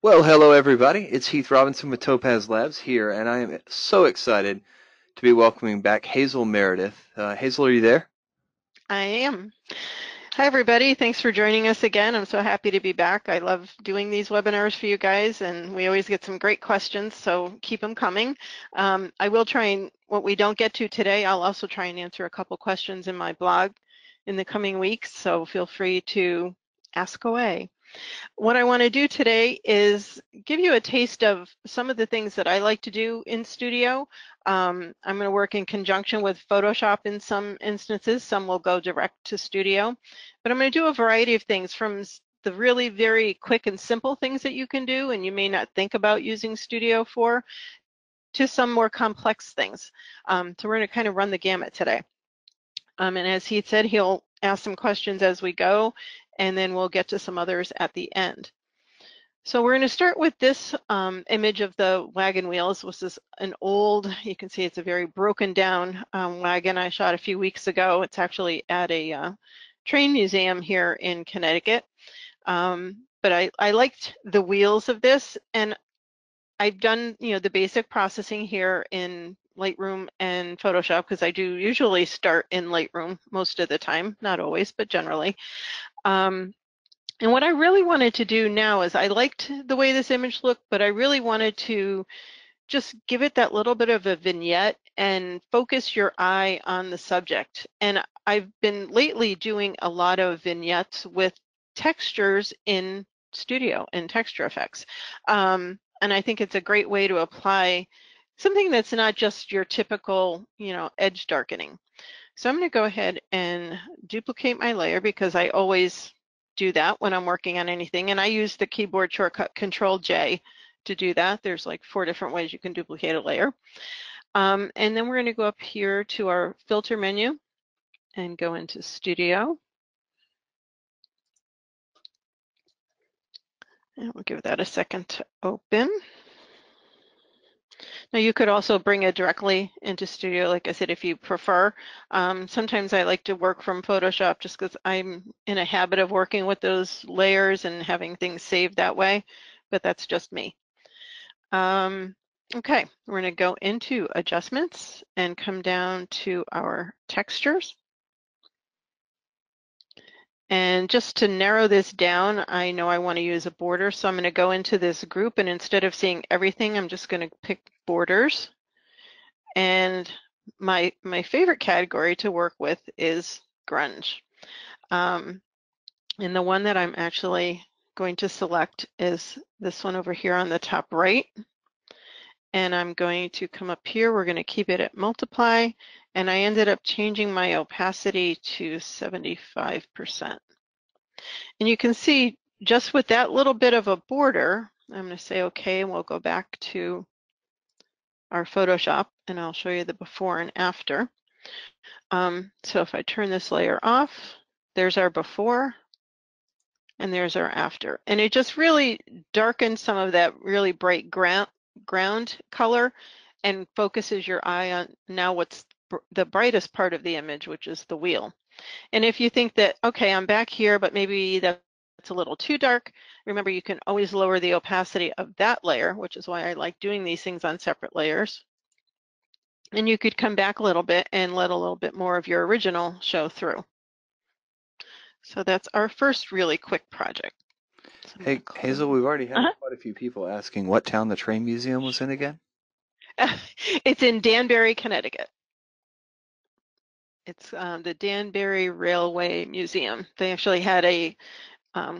Well, hello everybody. It's Heath Robinson with Topaz Labs here, and I am so excited to be welcoming back Hazel Meredith. Hazel, are you there? I am. Hi, everybody. Thanks for joining us again. I'm so happy to be back. I love doing these webinars for you guys, and we always get some great questions, so keep them coming. I will try and, what we don't get to today, I'll also try and answer a couple questions in my blog in the coming weeks, so feel free to ask away. What I want to do today is give you a taste of some of the things that I like to do in Studio. I'm going to work in conjunction with Photoshop in some instances. Some will go direct to Studio. But I'm going to do a variety of things from the really very quick and simple things that you can do and you may not think about using Studio for, to some more complex things. So we're going to kind of run the gamut today. And as he said, he'll ask some questions as we go, and then we'll get to some others at the end. So we're going to start with this image of the wagon wheels. This is an old, you can see it's a very broken down wagon I shot a few weeks ago. It's actually at a train museum here in Connecticut. But I liked the wheels of this, and I've done, the basic processing here in Lightroom and Photoshop, because I do usually start in Lightroom most of the time, not always, but generally. And what I really wanted to do now is I liked the way this image looked, but I really wanted to just give it that little bit of a vignette and focus your eye on the subject. And I've been lately doing a lot of vignettes with textures in Studio and texture effects. And I think it's a great way to apply something that's not just your typical, edge darkening. So I'm going to go ahead and duplicate my layer because I always do that when I'm working on anything. And I use the keyboard shortcut Control J to do that. There's like 4 different ways you can duplicate a layer. And then we're going to go up here to our filter menu and go into Studio. And we'll give that a second to open. Now you could also bring it directly into Studio, like I said, if you prefer. Sometimes I like to work from Photoshop just because I'm in a habit of working with those layers and having things saved that way, but that's just me. Okay, we're going to go into Adjustments and come down to our textures. And just to narrow this down, I know I want to use a border, so I'm going to go into this group, and instead of seeing everything, I'm just going to pick borders. And my favorite category to work with is grunge. And the one that I'm actually going to select is this one over here on the top right. And I'm going to come up here. We're going to keep it at multiply. And I ended up changing my opacity to 75%. And you can see just with that little bit of a border, I'm going to say okay, and we'll go back to our Photoshop and I'll show you the before and after. So if I turn this layer off, there's our before and there's our after. And it just really darkens some of that really bright ground color and focuses your eye on now what's the brightest part of the image, which is the wheel. And if you think that, okay, I'm back here, but maybe that's a little too dark, remember you can always lower the opacity of that layer, which is why I like doing these things on separate layers. And you could come back a little bit and let a little bit more of your original show through. So that's our first really quick project. So I'm going Hey, to close. Hazel, we've already had quite a few people asking what town the train museum was in again. It's in Danbury, Connecticut. It's the Danbury Railway Museum. They actually had a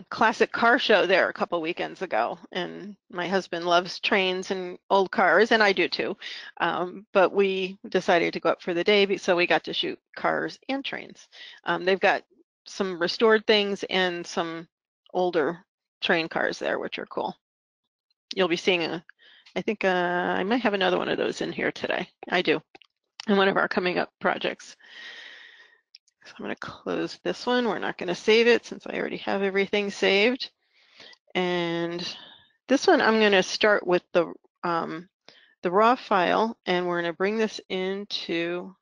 classic car show there a couple weekends ago, and my husband loves trains and old cars, and I do too. But we decided to go up for the day, so we got to shoot cars and trains. They've got some restored things and some older train cars there, which are cool. You'll be seeing I think I might have another one of those in here today. I do, in one of our coming up projects. So I'm going to close this one. We're not going to save it since I already have everything saved. And this one, I'm going to start with the raw file, and we're going to bring this into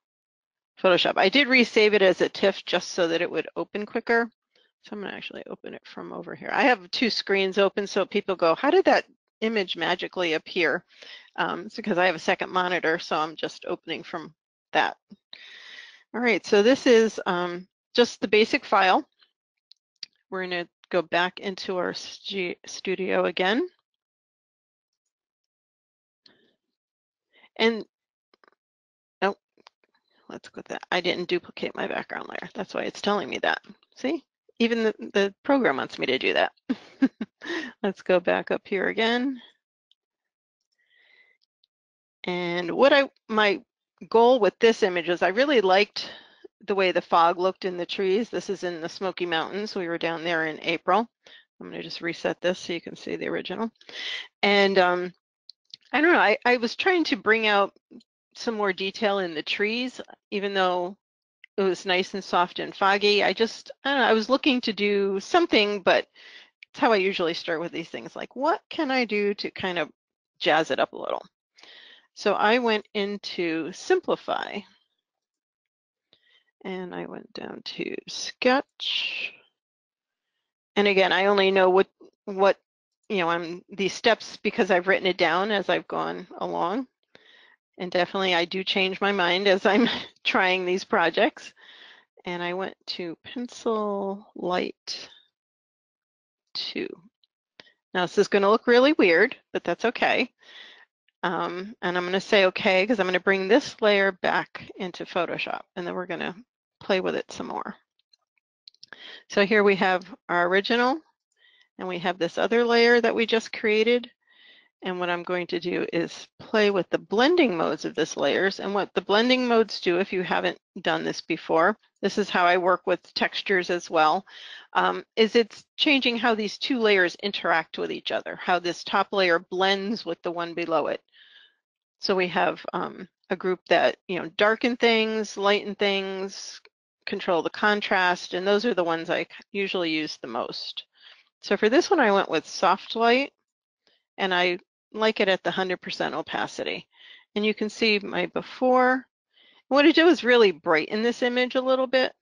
Photoshop. I did resave it as a TIFF just so that it would open quicker. So I'm going to actually open it from over here. I have two screens open, so people go, how did that image magically appear? It's because I have a second monitor, so I'm just opening from that. All right, so this is just the basic file. We're going to go back into our studio again. And, oh, let's go with that. I didn't duplicate my background layer. That's why it's telling me that. See? Even the program wants me to do that. Let's go back up here again. And my goal with this image is I really liked the way the fog looked in the trees. This is in the Smoky Mountains. We were down there in April. I'm going to just reset this so you can see the original. And I don't know, I was trying to bring out some more detail in the trees, even though it was nice and soft and foggy. I don't know, I was looking to do something, but it's how I usually start with these things. Like, what can I do to kind of jazz it up a little? So I went into Simplify, and I went down to Sketch. And again, I only know what I'm these steps because I've written it down as I've gone along. And definitely I do change my mind as I'm trying these projects. And I went to Pencil Light 2. Now this is going to look really weird, but that's okay. And I'm going to say okay because I'm going to bring this layer back into Photoshop, and then we're going to play with it some more. So here we have our original, and we have this other layer that we just created. And what I'm going to do is play with the blending modes of this layers. And what the blending modes do, if you haven't done this before, this is how I work with textures as well, is it's changing how these two layers interact with each other, how this top layer blends with the one below it. So we have a group that, darken things, lighten things, control the contrast, and those are the ones I usually use the most. So for this one, I went with soft light, and I like it at the 100% opacity. And you can see my before. What I did was really brighten this image a little bit.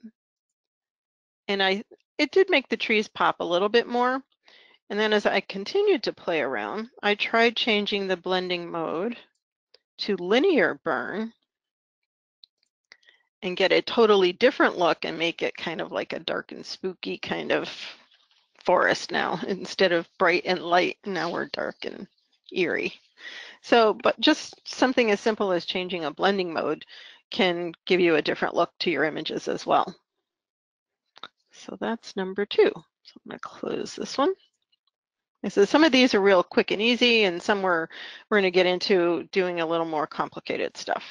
And it did make the trees pop a little bit more. And then as I continued to play around, I tried changing the blending mode to linear burn and get a totally different look and make it kind of like a dark and spooky kind of forest now. Instead of bright and light, now we're dark and eerie. So, but just something as simple as changing a blending mode can give you a different look to your images as well. So that's number 2. So I'm going to close this one. And so some of these are real quick and easy, and some we're going to get into doing a little more complicated stuff.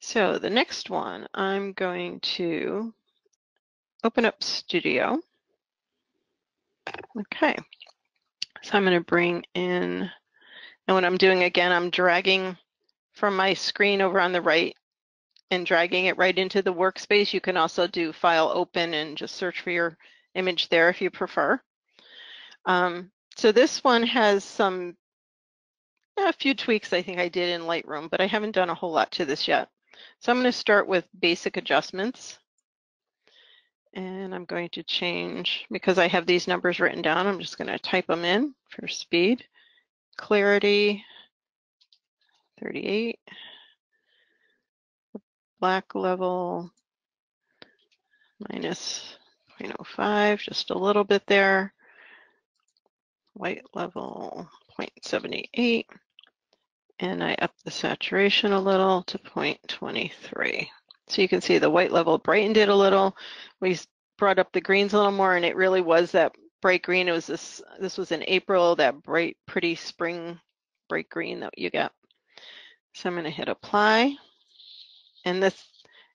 So the next one, I'm going to open up Studio. Okay. So I'm going to bring in, and what I'm doing again, I'm dragging from my screen over on the right and dragging it right into the workspace. You can also do File Open and just search for your image there if you prefer. So this one has a few tweaks I think I did in Lightroom, but I haven't done a whole lot to this yet. So I'm going to start with basic adjustments. And I'm going to change, because I have these numbers written down, I'm just going to type them in for speed. Clarity, 38. Black level, minus 0.05, just a little bit there. White level, 0.78. And I up the saturation a little to 0.23. So you can see the white level brightened it a little. We brought up the greens a little more, and it really was that bright green. It was this was in April, that bright, pretty spring bright green that you get. So I'm going to hit apply. And this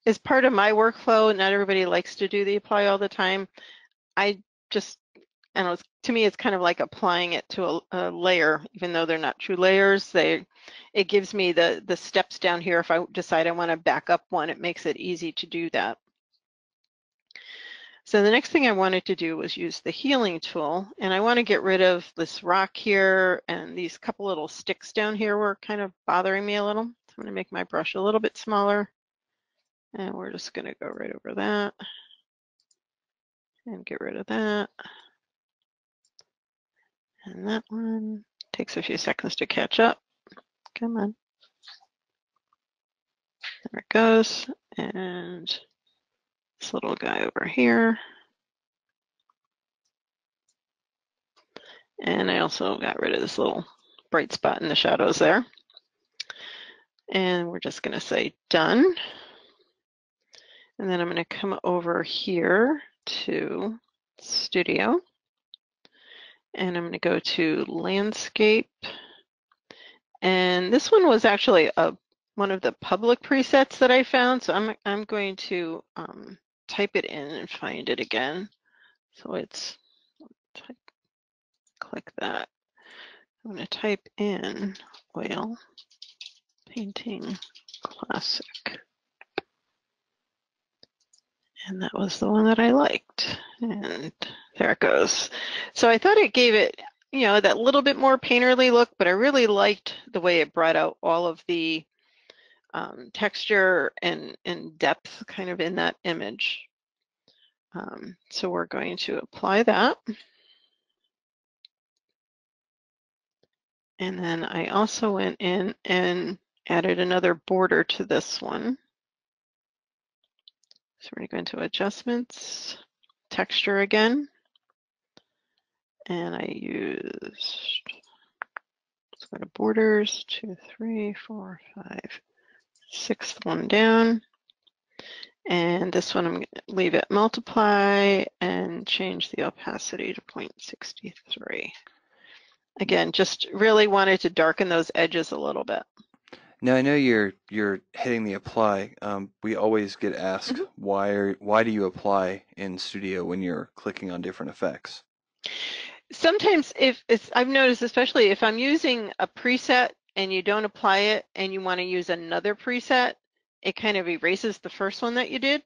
is part of my workflow. Not everybody likes to do the apply all the time. I don't know, to me, it's kind of like applying it to a layer, even though they're not true layers. It gives me the steps down here. If I decide I want to back up one, it makes it easy to do that. So the next thing I wanted to do was use the healing tool, and I want to get rid of this rock here and these couple little sticks down here were kind of bothering me a little. So I'm going to make my brush a little bit smaller, and we're just going to go right over that. and get rid of that. And that one takes a few seconds to catch up. Come on. There it goes. And this little guy over here. And I also got rid of this little bright spot in the shadows there. And we're just going to say done. And then I'm going to come over here to Studio. And I'm going to go to Landscape. And this one was actually one of the public presets that I found. So I'm going to type it in and find it again. So it's, click that. I'm going to type in oil painting classic. And that was the one that I liked. And there it goes. So I thought it gave it, you know, that little bit more painterly look, but I really liked the way it brought out all of the texture and depth kind of in that image. So we're going to apply that. And then I also went in and added another border to this one. So we're going to go into adjustments, texture again. And I used, let's go to borders, 2, 3, 4, 5, 6th one down. And this one I'm going to leave it multiply and change the opacity to 0.63. Again, just really wanted to darken those edges a little bit. Now I know you're hitting the apply. We always get asked why do you apply in Studio when you're clicking on different effects? Sometimes I've noticed, especially if I'm using a preset and you don't apply it and you want to use another preset, it kind of erases the first one that you did.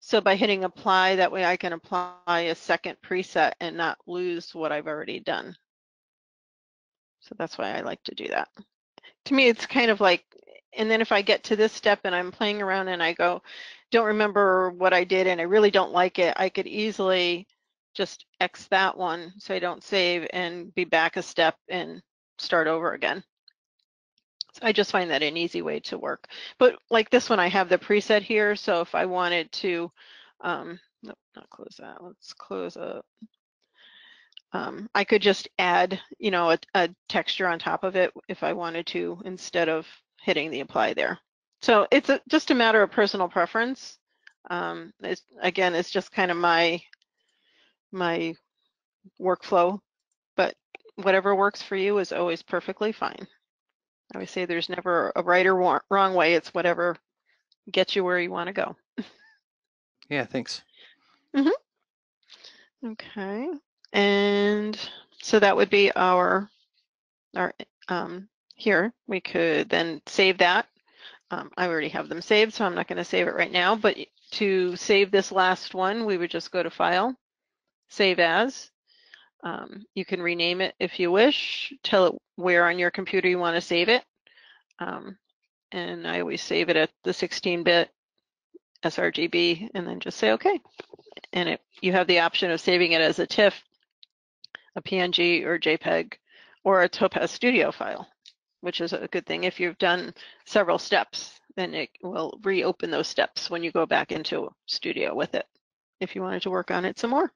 So by hitting apply, that way I can apply a second preset and not lose what I've already done. So that's why I like to do that. To me, it's kind of like, and then if I get to this step and I'm playing around and I go, don't remember what I did and I really don't like it, I could easily just X that one so I don't save and be back a step and start over again. So I just find that an easy way to work. But like this one, I have the preset here. So if I wanted to, nope, not close that, let's close up. I could just add, you know, a texture on top of it if I wanted to, instead of hitting the apply there. So it's just a matter of personal preference. It's just kind of my workflow, but whatever works for you is always perfectly fine. I always say there's never a right or wrong way. It's whatever gets you where you want to go. Yeah, thanks. Okay, and so that would be our here. We could then save that. I already have them saved, so I'm not going to save it right now, but to save this last one, we would just go to File, Save As. You can rename it if you wish, tell it where on your computer you want to save it. And I always save it at the 16-bit sRGB and then just say OK. And you have the option of saving it as a TIFF, a PNG or JPEG, or a Topaz Studio file, which is a good thing. If you've done several steps, then it will reopen those steps when you go back into Studio with it, if you wanted to work on it some more.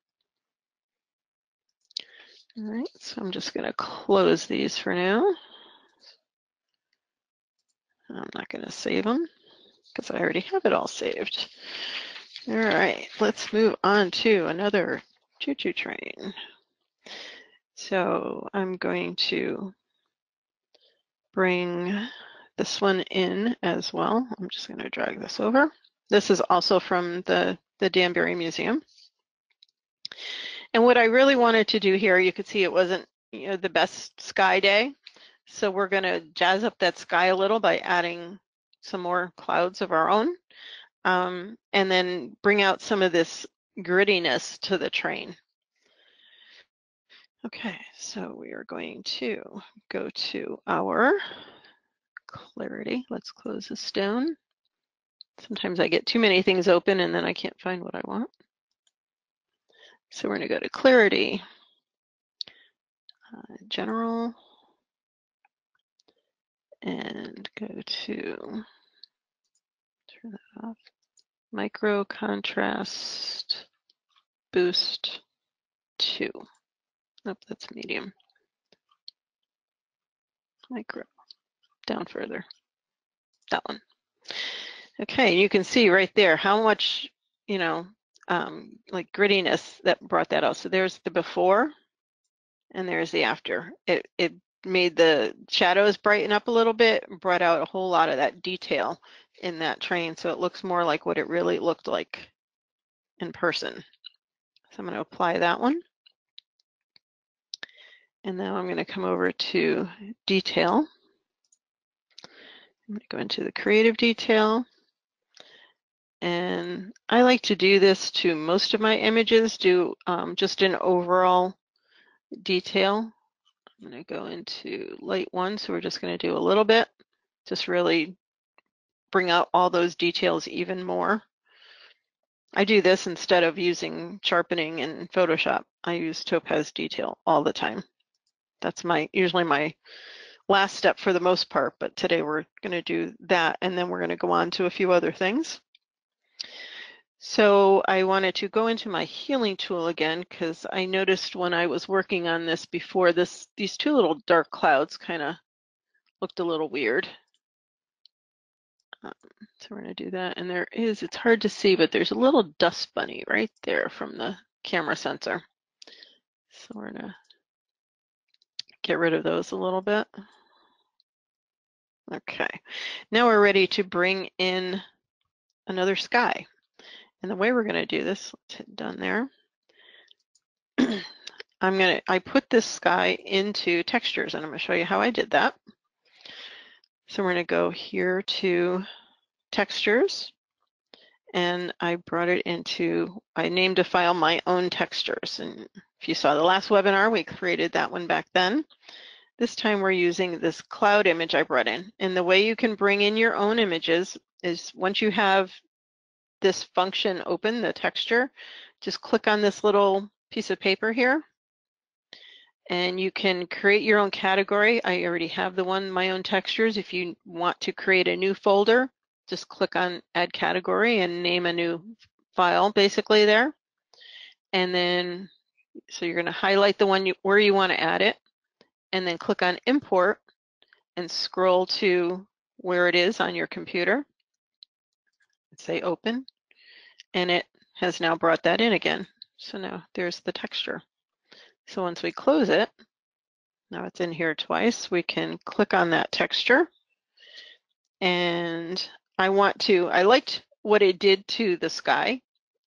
All right, so I'm just going to close these for now. I'm not going to save them because I already have it all saved. All right, let's move on to another choo-choo train. So I'm going to bring this one in as well. I'm just going to drag this over. This is also from the Danbury Museum. And what I really wanted to do here, you could see it wasn't, you know, the best sky day. So we're going to jazz up that sky a little by adding some more clouds of our own, and then bring out some of this grittiness to the train. Okay, so we are going to go to our clarity. Let's close this down. Sometimes I get too many things open and then I can't find what I want. So we're going to go to clarity, general, and go to, turn that off, micro contrast boost 2. Nope, that's medium. Micro, down further, that one. Okay, you can see right there how much, like grittiness that brought that out. So there's the before and there's the after. It made the shadows brighten up a little bit, brought out a whole lot of that detail in that train, so it looks more like what it really looked like in person. So I'm going to apply that one. And now I'm going to come over to detail. I'm going to go into the creative detail. And I like to do this to most of my images, do just an overall detail. I'm going to go into light 1, so we're just going to do a little bit, just really bring out all those details even more. I do this instead of using sharpening in Photoshop. I use Topaz Detail all the time. That's usually my last step for the most part, but today we're going to do that, and then we're going to go on to a few other things. So I wanted to go into my healing tool again, because I noticed when I was working on this before, these two little dark clouds kind of looked a little weird. So we're going to do that, and it's hard to see, but there's a little dust bunny right there from the camera sensor. So we're going to get rid of those a little bit. Okay, now we're ready to bring in another sky. And the way we're going to do this, let's hit done there. I put this sky into textures, and I'm going to show you how I did that. So we're going to go here to textures, and I brought it into, I named a file my own textures. And if you saw the last webinar, we created that one back then. This time we're using this cloud image I brought in. And the way you can bring in your own images is once you have this function open, the texture, just click on this little piece of paper here, and you can create your own category. I already have the one, my own textures. If you want to create a new folder, just click on add category and name a new file basically there. And then, so you're going to highlight the one where you want to add it, and then click on import and scroll to where it is on your computer. Say open, and it has now brought that in again. So now there's the texture. So once we close it, now it's in here twice, we can click on that texture. And I liked what it did to the sky.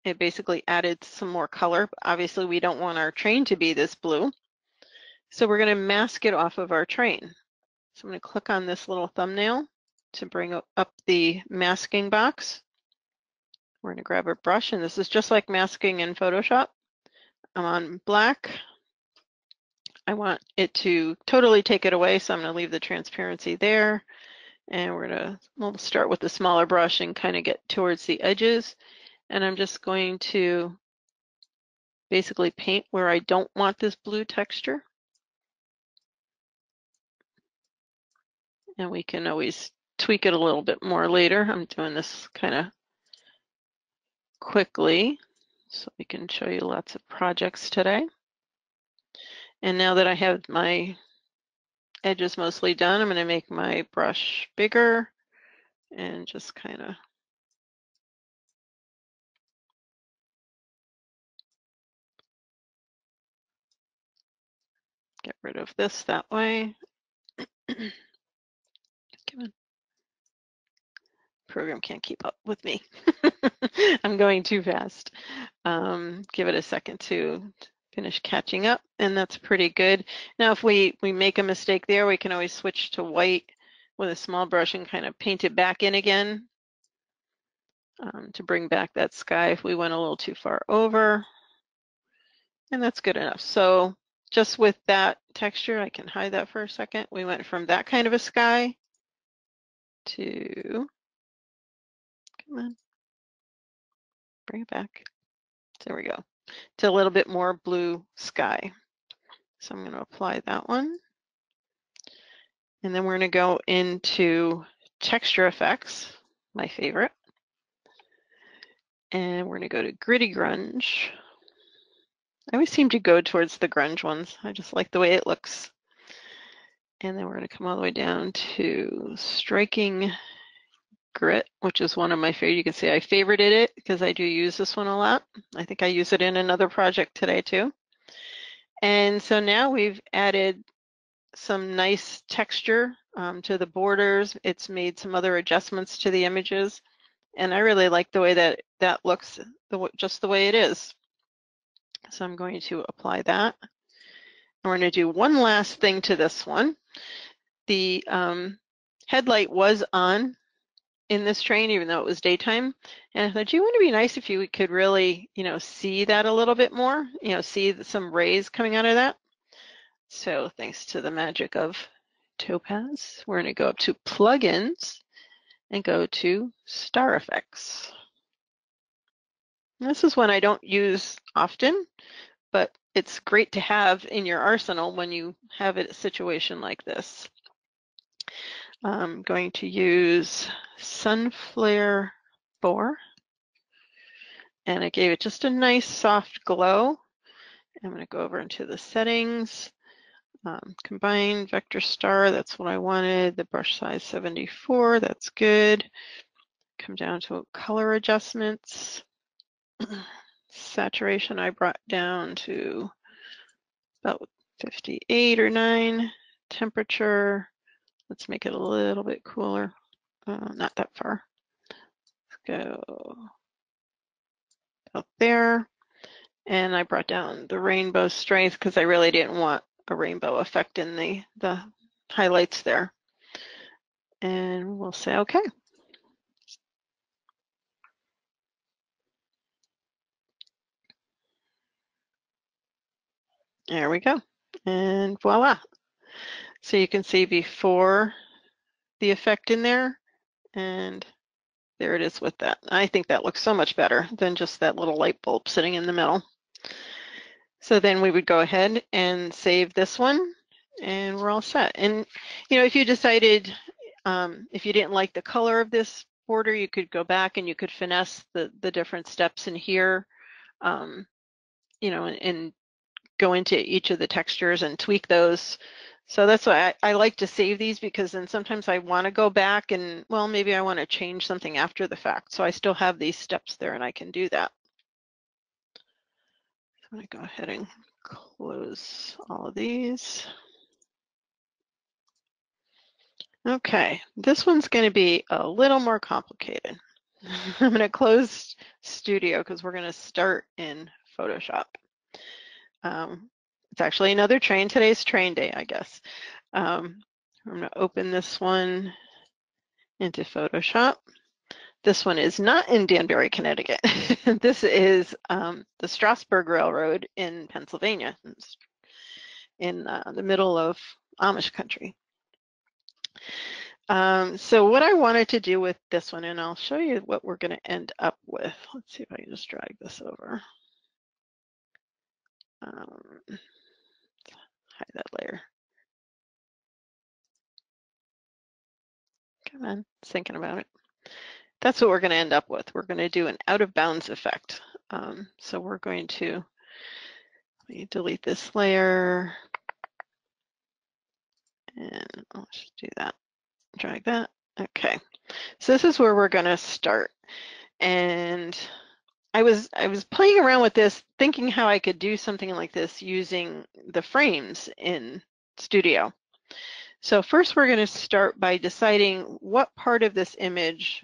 It basically added some more color. Obviously, we don't want our train to be this blue. So we're going to mask it off of our train. So I'm going to click on this little thumbnail to bring up the masking box. We're going to grab a brush, and this is just like masking in Photoshop. I'm on black. I want it to totally take it away, so I'm going to leave the transparency there. And we'll start with the smaller brush and kind of get towards the edges. And I'm just going to basically paint where I don't want this blue texture. And we can always tweak it a little bit more later. I'm doing this kind of quickly so we can show you lots of projects today. And now that I have my edges mostly done, I'm going to make my brush bigger and just kind of get rid of this that way. Come on. Program can't keep up with me. I'm going too fast. Give it a second to finish catching up, and that's pretty good. Now, if we make a mistake there, we can always switch to white with a small brush and kind of paint it back in again to bring back that sky if we went a little too far over. And that's good enough. So just with that texture, I can hide that for a second. We went from that kind of a sky to, come on, bring it back. There we go. to a little bit more blue sky. So I'm going to apply that one. And then we're going to go into texture effects, my favorite. And we're going to go to gritty grunge. I always seem to go towards the grunge ones. I just like the way it looks. And then we're going to come all the way down to striking grit, which is one of my favorite. You can see I favorited it because I do use this one a lot. I think I use it in another project today too. And so now we've added some nice texture to the borders. It's made some other adjustments to the images. And I really like the way that that looks, just the way it is. So I'm going to apply that. And we're going to do one last thing to this one. The headlight was on in this train, even though it was daytime. And I thought, gee, wouldn't it be nice if you could really, see that a little bit more, see some rays coming out of that. So thanks to the magic of Topaz, we're going to go up to plugins and go to star effects. And this is one I don't use often, but it's great to have in your arsenal when you have a situation like this. I'm going to use Sunflare 4, and it gave it just a nice soft glow. I'm going to go over into the settings, combine vector star, that's what I wanted, the brush size 74, that's good. Come down to color adjustments. Saturation I brought down to about 58 or 9. Temperature, let's make it a little bit cooler. Not that far. Let's go up there. And I brought down the rainbow strength because I really didn't want a rainbow effect in the highlights there. And we'll say okay. There we go. And voila. So you can see before the effect in there, and there it is with that. I think that looks so much better than just that little light bulb sitting in the middle. So then we would go ahead and save this one, and we're all set. And if you decided, if you didn't like the color of this border, you could go back and you could finesse the different steps in here, and go into each of the textures and tweak those. So that's why I like to save these, because then sometimes I want to go back and, well, maybe I want to change something after the fact. So I still have these steps there and I can do that. So I'm going to go ahead and close all of these. Okay, this one's going to be a little more complicated. I'm going to close Studio because we're going to start in Photoshop. It's actually another train. Today's train day, I guess. I'm going to open this one into Photoshop. This one is not in Danbury, Connecticut. This is the Strasburg Railroad in Pennsylvania. It's in the middle of Amish country. So what I wanted to do with this one, and I'll show you what we're going to end up with. Let's see if I can just drag this over. Hide that layer. Come on, thinking about it. That's what we're going to end up with. We're going to do an out of bounds effect. So we're going to delete this layer, and I'll just do that. Drag that. Okay. So this is where we're going to start. And I was playing around with this, thinking how I could do something like this using the frames in Studio. So first we're going to start by deciding what part of this image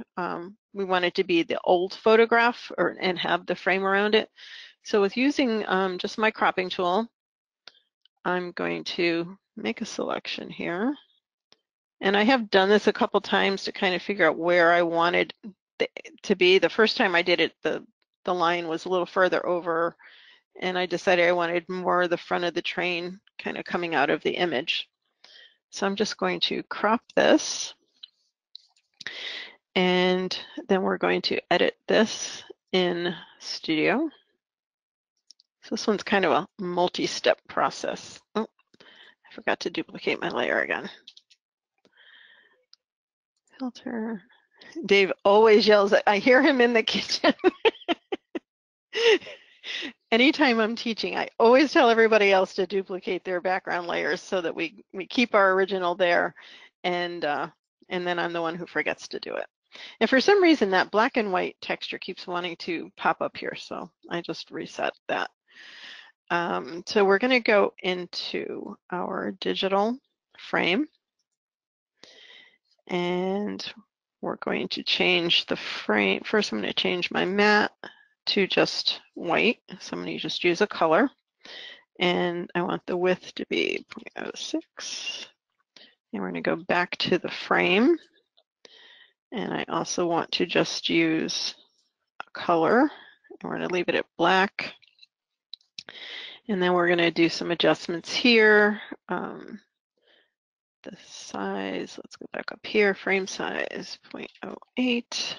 we want it to be the old photograph and have the frame around it. So with using just my cropping tool, I'm going to make a selection here. And I have done this a couple times to kind of figure out where I wanted to be. The first time I did it, the line was a little further over, and I decided I wanted more of the front of the train kind of coming out of the image. So I'm just going to crop this, and then we're going to edit this in Studio. So this one's kind of a multi-step process. Oh, I forgot to duplicate my layer again. Filter. Dave always yells at, I hear him in the kitchen. Anytime I'm teaching, I always tell everybody else to duplicate their background layers so that we keep our original there, and then I'm the one who forgets to do it. And for some reason, that black and white texture keeps wanting to pop up here, so I just reset that. So we're going to go into our digital frame, and we're going to change the frame. First, I'm going to change my matte to just white. So I'm going to just use a color. And I want the width to be 0.06. And we're going to go back to the frame. And I also want to just use a color. And we're going to leave it at black. And then we're going to do some adjustments here. The size, let's go back up here, frame size 0.08.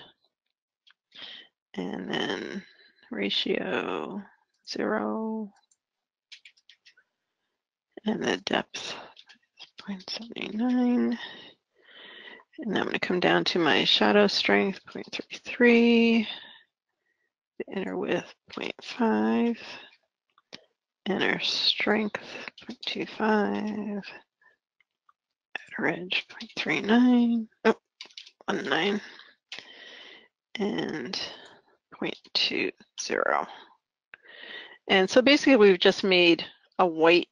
And then ratio 0. And the depth 0.79. And then I'm going to come down to my shadow strength 0.33. The inner width 0.5. Inner strength 0.25. Outer edge 0.39. Oh, 19. And 0.20. And so basically we've just made a white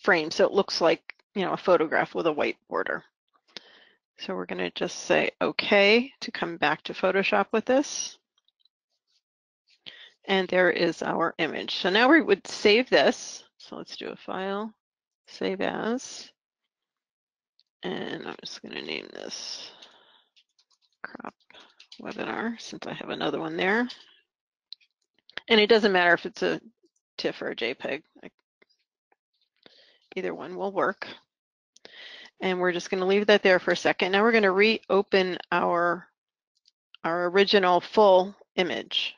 frame, so it looks like, you know, a photograph with a white border. So we're going to just say OK to come back to Photoshop with this. And there is our image. So now we would save this. So let's do a file, save as. And I'm just going to name this crop webinar since I have another one there. And it doesn't matter if it's a TIFF or a JPEG. Either one will work. And we're just going to leave that there for a second. Now we're going to reopen our original full image.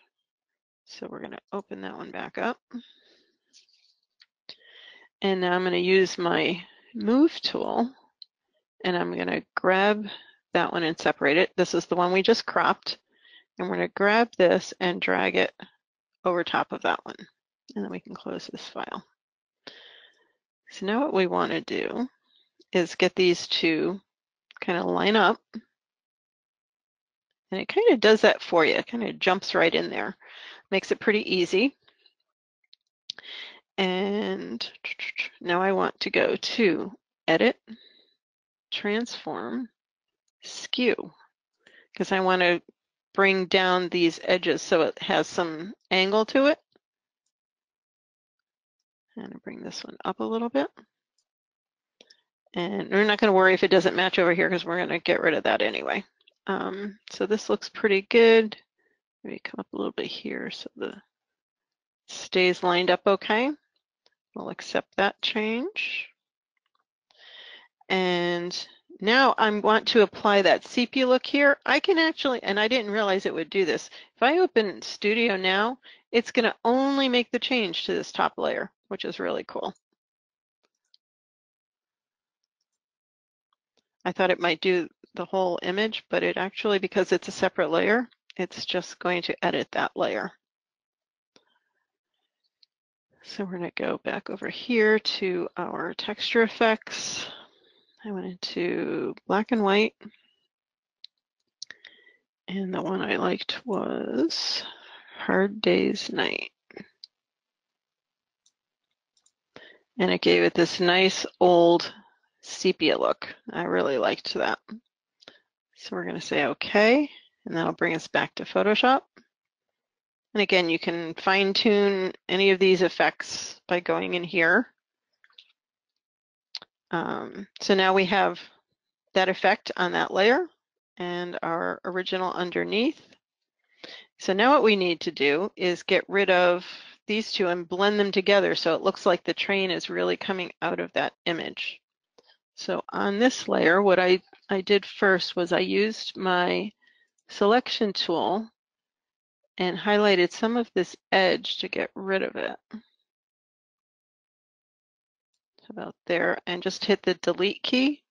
So we're going to open that one back up. And now I'm going to use my move tool, and I'm going to grab that one and separate it. This is the one we just cropped. And we're going to grab this and drag it over top of that one. And then we can close this file. So now what we want to do is get these two kind of line up. And it kind of does that for you. It kind of jumps right in there. Makes it pretty easy. And now I want to go to Edit, Transform, Skew, because I want to bring down these edges so it has some angle to it. And bring this one up a little bit. And we're not going to worry if it doesn't match over here because we're going to get rid of that anyway. So this looks pretty good. Maybe come up a little bit here so the stays lined up okay. We'll accept that change. And now I want to apply that sepia look here. I can actually, and I didn't realize it would do this. If I open Studio now, it's going to only make the change to this top layer, which is really cool. I thought it might do the whole image, but it actually, because it's a separate layer, it's just going to edit that layer. So we're going to go back over here to our texture effects. I went into black and white. And the one I liked was Hard Day's Night. And it gave it this nice old sepia look. I really liked that. So we're going to say OK, and that'll bring us back to Photoshop. And again, you can fine tune any of these effects by going in here. So now we have that effect on that layer and our original underneath. So now what we need to do is get rid of these two and blend them together so it looks like the train is really coming out of that image. So on this layer, what I did first was I used my selection tool and highlighted some of this edge to get rid of it. about there, and just hit the delete key,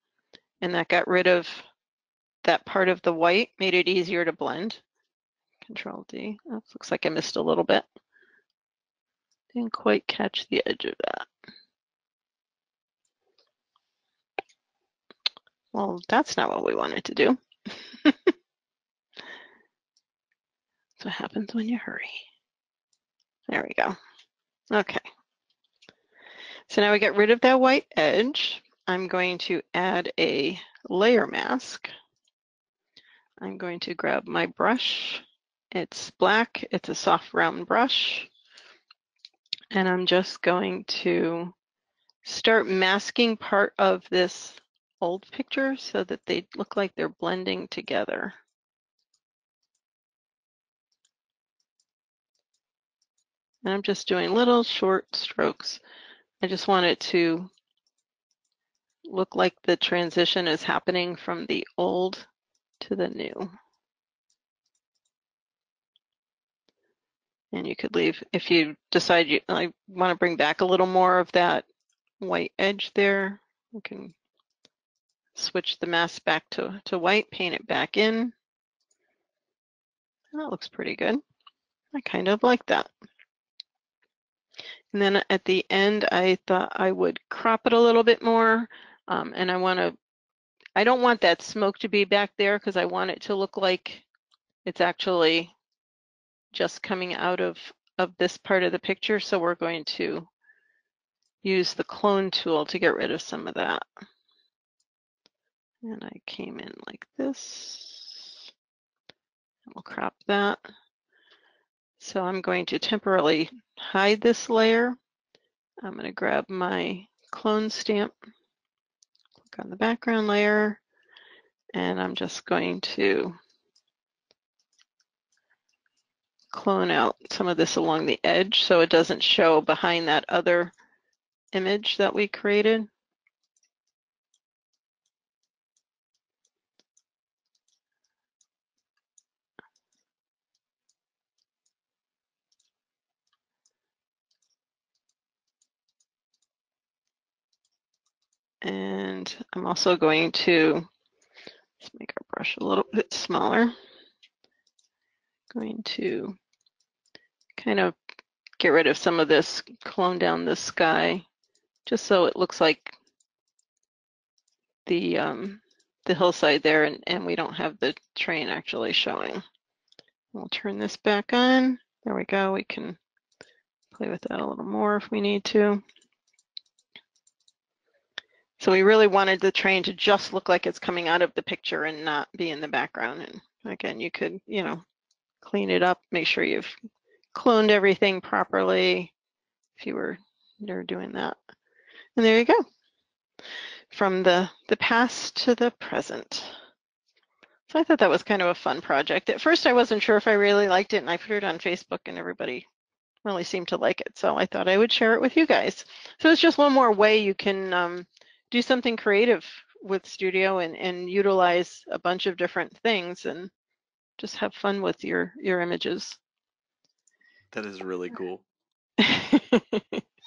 and that got rid of that part of the white, made it easier to blend. Control D. Oh, looks like I missed a little bit. Didn't quite catch the edge of that. Well, that's not what we wanted to do. That's what happens when you hurry. There we go. Okay. So now we get rid of that white edge. I'm going to add a layer mask. I'm going to grab my brush. It's black. It's a soft round brush. And I'm just going to start masking part of this old picture so that they look like they're blending together. And I'm just doing little short strokes. I just want it to look like the transition is happening from the old to the new. And you could leave, if you decide you want to bring back a little more of that white edge there, you can switch the mask back to white, paint it back in. That looks pretty good. I kind of like that. And then at the end, I thought I would crop it a little bit more. And I don't want that smoke to be back there because I want it to look like it's actually just coming out of this part of the picture. So we're going to use the clone tool to get rid of some of that. And I came in like this. We'll crop that. So I'm going to temporarily hide this layer. I'm going to grab my clone stamp, click on the background layer, and I'm just going to clone out some of this along the edge so it doesn't show behind that other image that we created. And I'm also going to, let's make our brush a little bit smaller. Going to kind of get rid of some of this, clone down the sky, just so it looks like the hillside there, and we don't have the train actually showing. We'll turn this back on. There we go. We can play with that a little more if we need to. So we really wanted the train to just look like it's coming out of the picture and not be in the background. And again, you could, clean it up, make sure you've cloned everything properly if you're doing that. And there you go. From the past to the present. So I thought that was kind of a fun project. At first, I wasn't sure if I really liked it, and I put it on Facebook, and everybody really seemed to like it. So I thought I would share it with you guys. So it's just one more way you can do something creative with Studio and utilize a bunch of different things and just have fun with your images. That is really cool.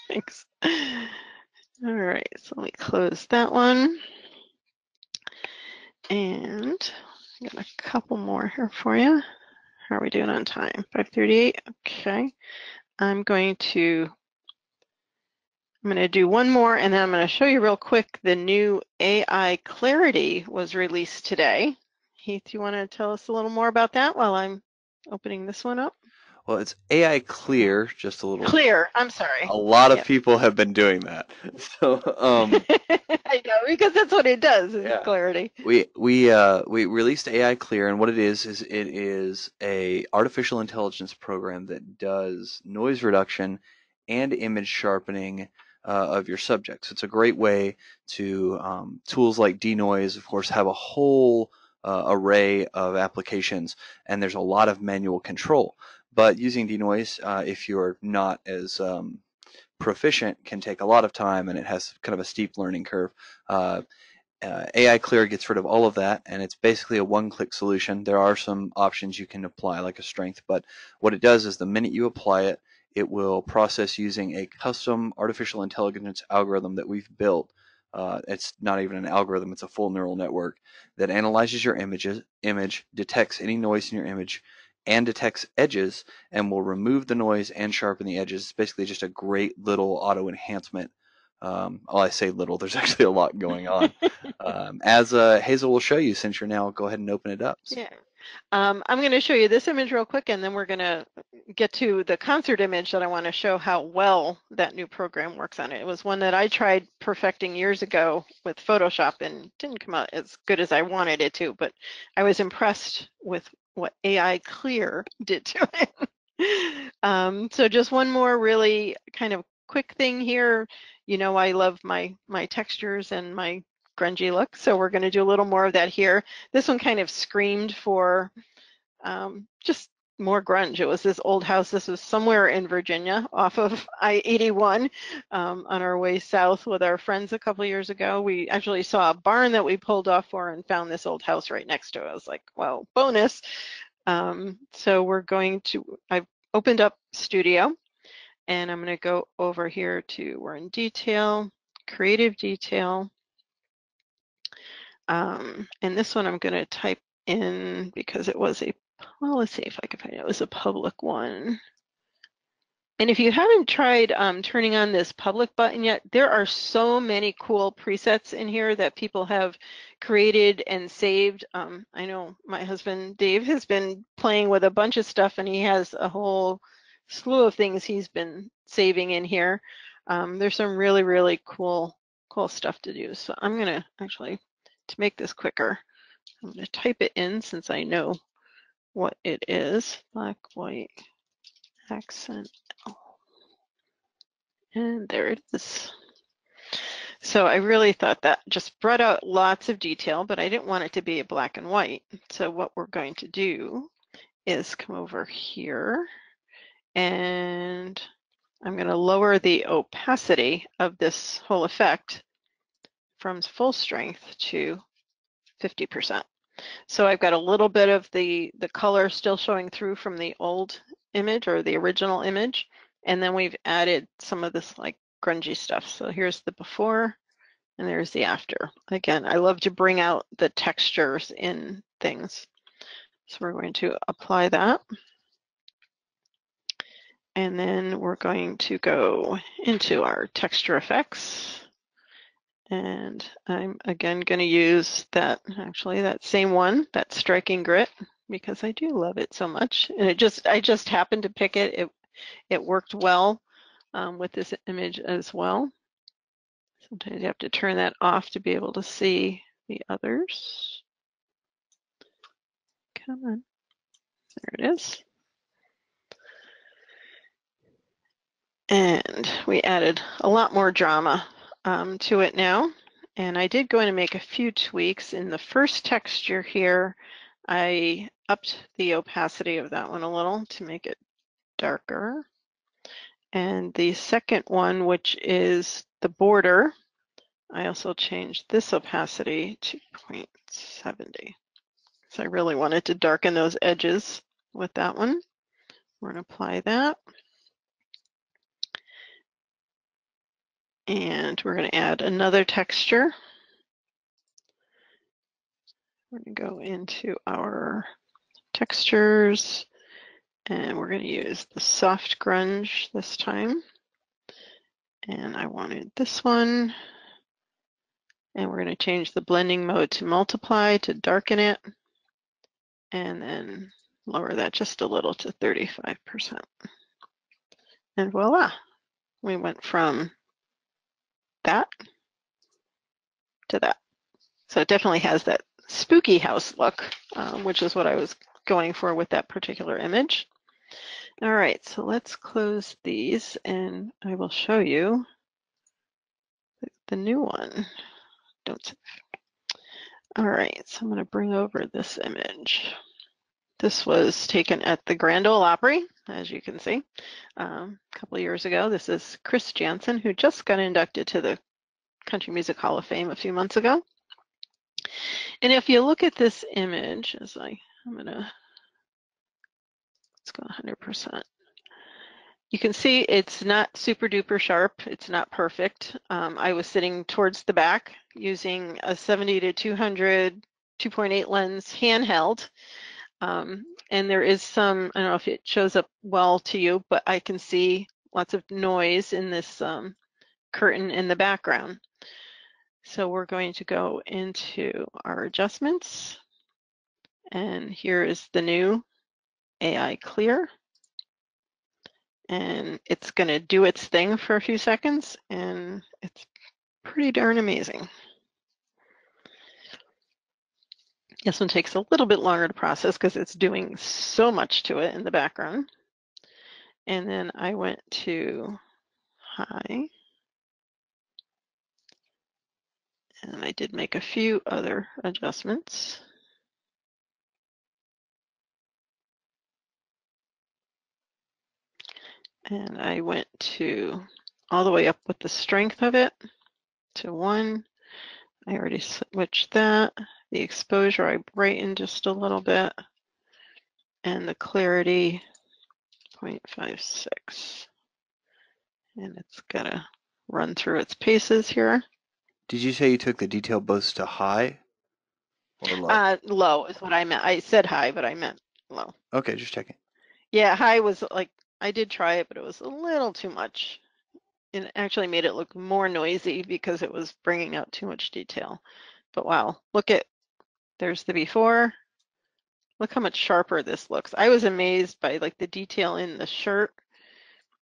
Thanks. All right, so let me close that one. And I got a couple more here for you. How are we doing on time? 5:38. Okay. I'm going to do one more, and then I'm going to show you real quick the new AI Clarity was released today. Heath, you want to tell us a little more about that while I'm opening this one up? Well, it's AI Clear, just a little. Clear. I'm sorry. A lot of Yep. people have been doing that. So, I know, because that's what it does, is yeah. clarity. We released AI Clear, and what it is it is a artificial intelligence program that does noise reduction and image sharpening of your subjects. It's a great way to tools like denoise, of course, have a whole array of applications, and there's a lot of manual control. But using denoise, if you're not as proficient, can take a lot of time, and it has kind of a steep learning curve. AI Clear gets rid of all of that, and it's basically a one-click solution. There are some options you can apply, like a strength, but what it does is the minute you apply it, it will process using a custom artificial intelligence algorithm that we've built. It's not even an algorithm, it's a full neural network that analyzes your image, detects any noise in your image, and detects edges, and will remove the noise and sharpen the edges. It's basically just a great little auto enhancement. Well, I say little, there's actually a lot going on. As Hazel will show you, since you're now, go ahead and open it up. Yeah. I'm going to show you this image real quick, and then we're going to get to the concert image that I want to show how well that new program works on it. It was one that I tried perfecting years ago with Photoshop and didn't come out as good as I wanted it to, but I was impressed with what AI Clear did to it. So just one more really kind of quick thing here. You know, I love my textures and my grungy look, so we're going to do a little more of that here. This one kind of screamed for just more grunge. It was this old house. This was somewhere in Virginia off of I-81 on our way south with our friends a couple of years ago. We actually saw a barn that we pulled off for and found this old house right next to it. I was like, well, bonus. So we're going to, I've opened up Studio, and I'm going to go over here to, we're in detail, creative detail. And this one I'm going to type in because it was a, well, let's see if I can find it. It was a public one. And if you haven't tried turning on this public button yet, there are so many cool presets in here that people have created and saved. I know my husband, Dave, has been playing with a bunch of stuff, and he has a whole slew of things he's been saving in here. There's some really, really cool stuff to do. So I'm going to actually, to make this quicker, I'm going to type it in since I know what it is. Black, white, accent. And there it is. So I really thought that just brought out lots of detail, but I didn't want it to be a black and white. So what we're going to do is come over here, and I'm going to lower the opacity of this whole effect from full strength to 50%. So I've got a little bit of the color still showing through from the old image or the original image, and then we've added some of this like grungy stuff. So here's the before, and there's the after. Again, I love to bring out the textures in things. So we're going to apply that. And then we're going to go into our texture effects. And I'm again going to use that, actually that same one, that striking grit, because I do love it so much. And I just happened to pick it. It worked well with this image as well. Sometimes you have to turn that off to be able to see the others. Come on, there it is. And we added a lot more drama to it now. And I did go in and make a few tweaks. In the first texture here, I upped the opacity of that one a little to make it darker. And the second one, which is the border, I also changed this opacity to 0.70. So I really wanted to darken those edges with that one. We're going to apply that. And we're going to add another texture. We're going to go into our textures, and we're going to use the soft grunge this time. And I wanted this one. And we're going to change the blending mode to multiply to darken it. And then lower that just a little to 35%. And voila, we went from that to that. So it definitely has that spooky house look, which is what I was going for with that particular image. All right, so let's close these, and I will show you the new one. Don't save. All right, so I'm going to bring over this image. This was taken at the Grand Ole Opry, as you can see, a couple of years ago. This is Chris Janson, who just got inducted to the Country Music Hall of Fame a few months ago. And if you look at this image, I'm going to, let's go 100%. You can see it's not super duper sharp. It's not perfect. I was sitting towards the back using a 70 to 200 2.8 lens handheld. And there is some, I don't know if it shows up well to you, but I can see lots of noise in this curtain in the background. So we're going to go into our adjustments. And here is the new AI Clear. And it's going to do its thing for a few seconds, and it's pretty darn amazing. This one takes a little bit longer to process because it's doing so much to it in the background. And then I went to high, and I did make a few other adjustments. And I went to all the way up with the strength of it to 1. I already switched that. The exposure I brightened just a little bit. And the clarity 0.56. And it's gotta run through its paces here. Did you say you took the detail both to high or low? Low is what I meant. I said high, but I meant low. Okay, just checking. Yeah, high was like, I did try it, but it was a little too much. And it actually made it look more noisy because it was bringing out too much detail. But wow, look at, there's the before. Look how much sharper this looks. I was amazed by like the detail in the shirt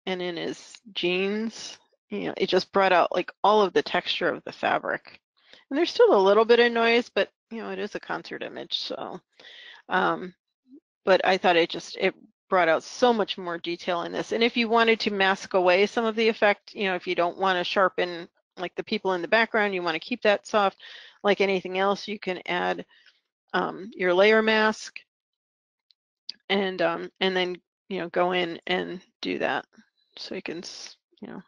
and in his jeans. You know, it just brought out like all of the texture of the fabric. And there's still a little bit of noise, but you know, it is a concert image, so but I thought it brought out so much more detail in this. And if you wanted to mask away some of the effect, you know, if you don't want to sharpen like the people in the background, you want to keep that soft, like anything else, you can add your layer mask and then you know go in and do that. So you can you know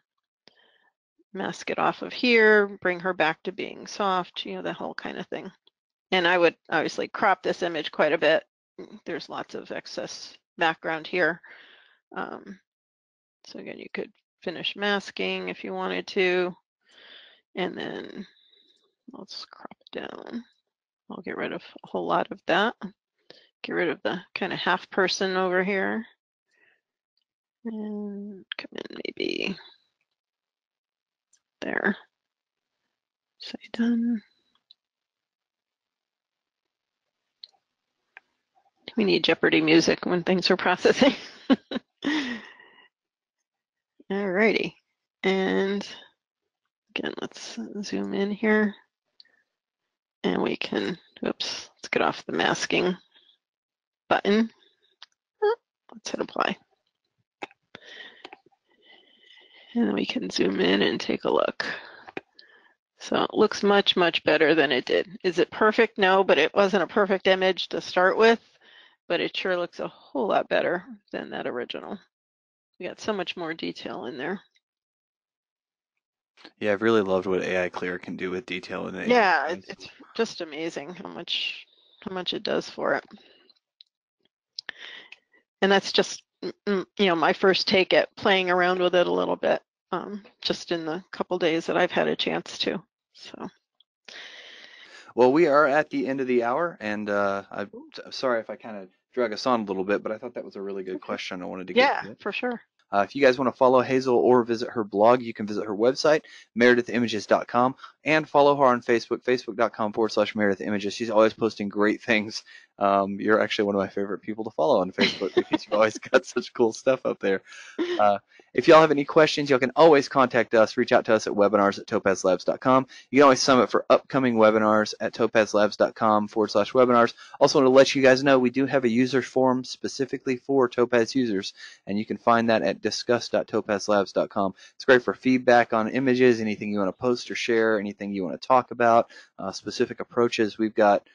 mask it off of here, bring her back to being soft, you know, the whole kind of thing. And I would obviously crop this image quite a bit. There's lots of excess background here. So again, you could finish masking if you wanted to, and then let's crop it down. I'll get rid of a whole lot of that. Get rid of the kind of half person over here. And come in maybe there. Say done. We need Jeopardy music when things are processing. Alrighty. And again, let's zoom in here. And we can, oops, let's get off the masking button. Let's hit apply. And then we can zoom in and take a look. So it looks much, much better than it did. Is it perfect? No, but it wasn't a perfect image to start with, but it sure looks a whole lot better than that original. We got so much more detail in there. Yeah, I've really loved what AI Clear can do with detail in it. Yeah, it's just amazing how much it does for it. And that's just you know my first take at playing around with it a little bit, just in the couple days that I've had a chance to. So. Well, we are at the end of the hour, and I'm sorry if I kind of drag us on a little bit, but I thought that was a really good Okay. question. I wanted to get Yeah, to it. for sure. If you guys want to follow Hazel or visit her blog, you can visit her website, meredithimages.com, and follow her on Facebook, facebook.com/meredithimages. She's always posting great things. You're actually one of my favorite people to follow on Facebook because you've always got such cool stuff up there. Uh, if y'all have any questions, y'all can always contact us. Reach out to us at webinars@topazlabs.com. You can always sign up for upcoming webinars at topazlabs.com/webinars. Also, want to let you guys know we do have a user forum specifically for Topaz users, and you can find that at discuss.topazlabs.com. It's great for feedback on images, anything you want to post or share, anything you want to talk about, specific approaches. We've got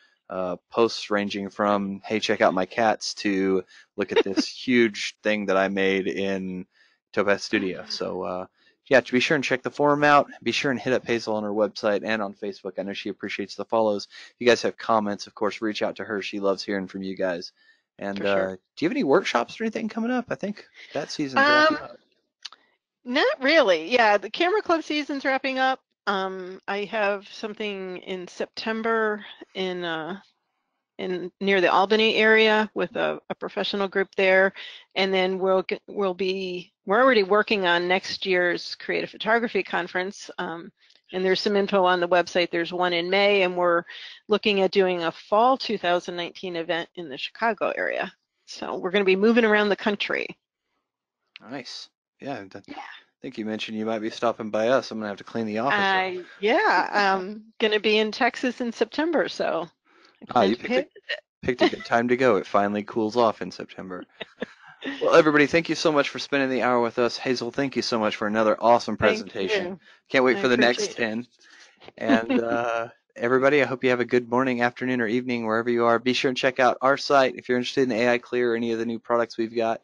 posts ranging from, hey, check out my cats, to look at this huge thing that I made in Topaz Studio. So yeah, be sure and check the forum out. Be sure and hit up Hazel on her website and on Facebook. I know she appreciates the follows. If you guys have comments, of course, reach out to her. She loves hearing from you guys. And For sure. do you have any workshops or anything coming up? I think that season's Um, wrapping up. Not really. Yeah, the camera club season's wrapping up. I have something in September in near the Albany area with a professional group there, and then we're already working on next year's creative photography conference. And there's some info on the website. There's one in May, and we're looking at doing a fall 2019 event in the Chicago area. So we're going to be moving around the country. Nice. Yeah, I think you mentioned you might be stopping by us. I'm gonna have to clean the office up. Yeah, I'm going to be in Texas in September, so I Ah, plan you to pay. picked a good time to go. It finally cools off in September. Well, everybody, thank you so much for spending the hour with us. Hazel, thank you so much for another awesome Thank presentation. you. Can't wait I for the next appreciate 10. And it. everybody, I hope you have a good morning, afternoon, or evening wherever you are. Be sure and check out our site if you're interested in AI Clear or any of the new products we've got.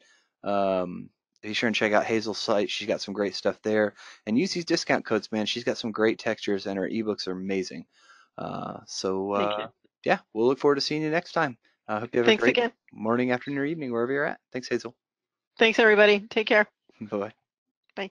Be sure and check out Hazel's site. She's got some great stuff there. And use these discount codes, man. She's got some great textures, and her ebooks are amazing. Thank you. Yeah, we'll look forward to seeing you next time. I hope you have a Thanks great again. morning, afternoon, or evening, wherever you're at. Thanks, Hazel. Thanks, everybody. Take care. Bye bye. Bye.